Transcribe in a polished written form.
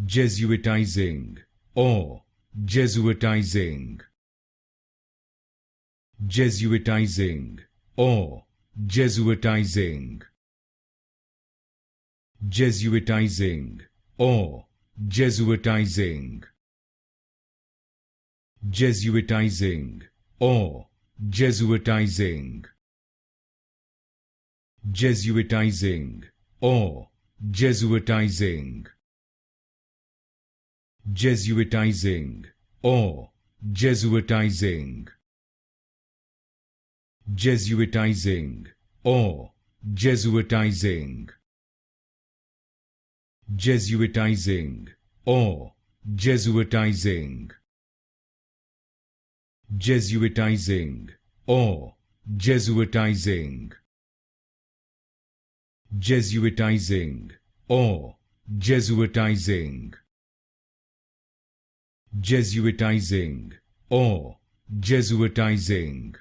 Jesuitizing or Jesuitizing. Jesuitizing or Jesuitizing. Jesuitizing or Jesuitizing. Jesuitizing or Jesuitizing. Jesuitizing or Jesuitizing. Jesuitizing or Jesuitizing. Jesuitizing or Jesuitizing. Jesuitizing or Jesuitizing. Jesuitizing or Jesuitizing. Jesuitizing or Jesuitizing. Jesuitizing or Jesuitizing.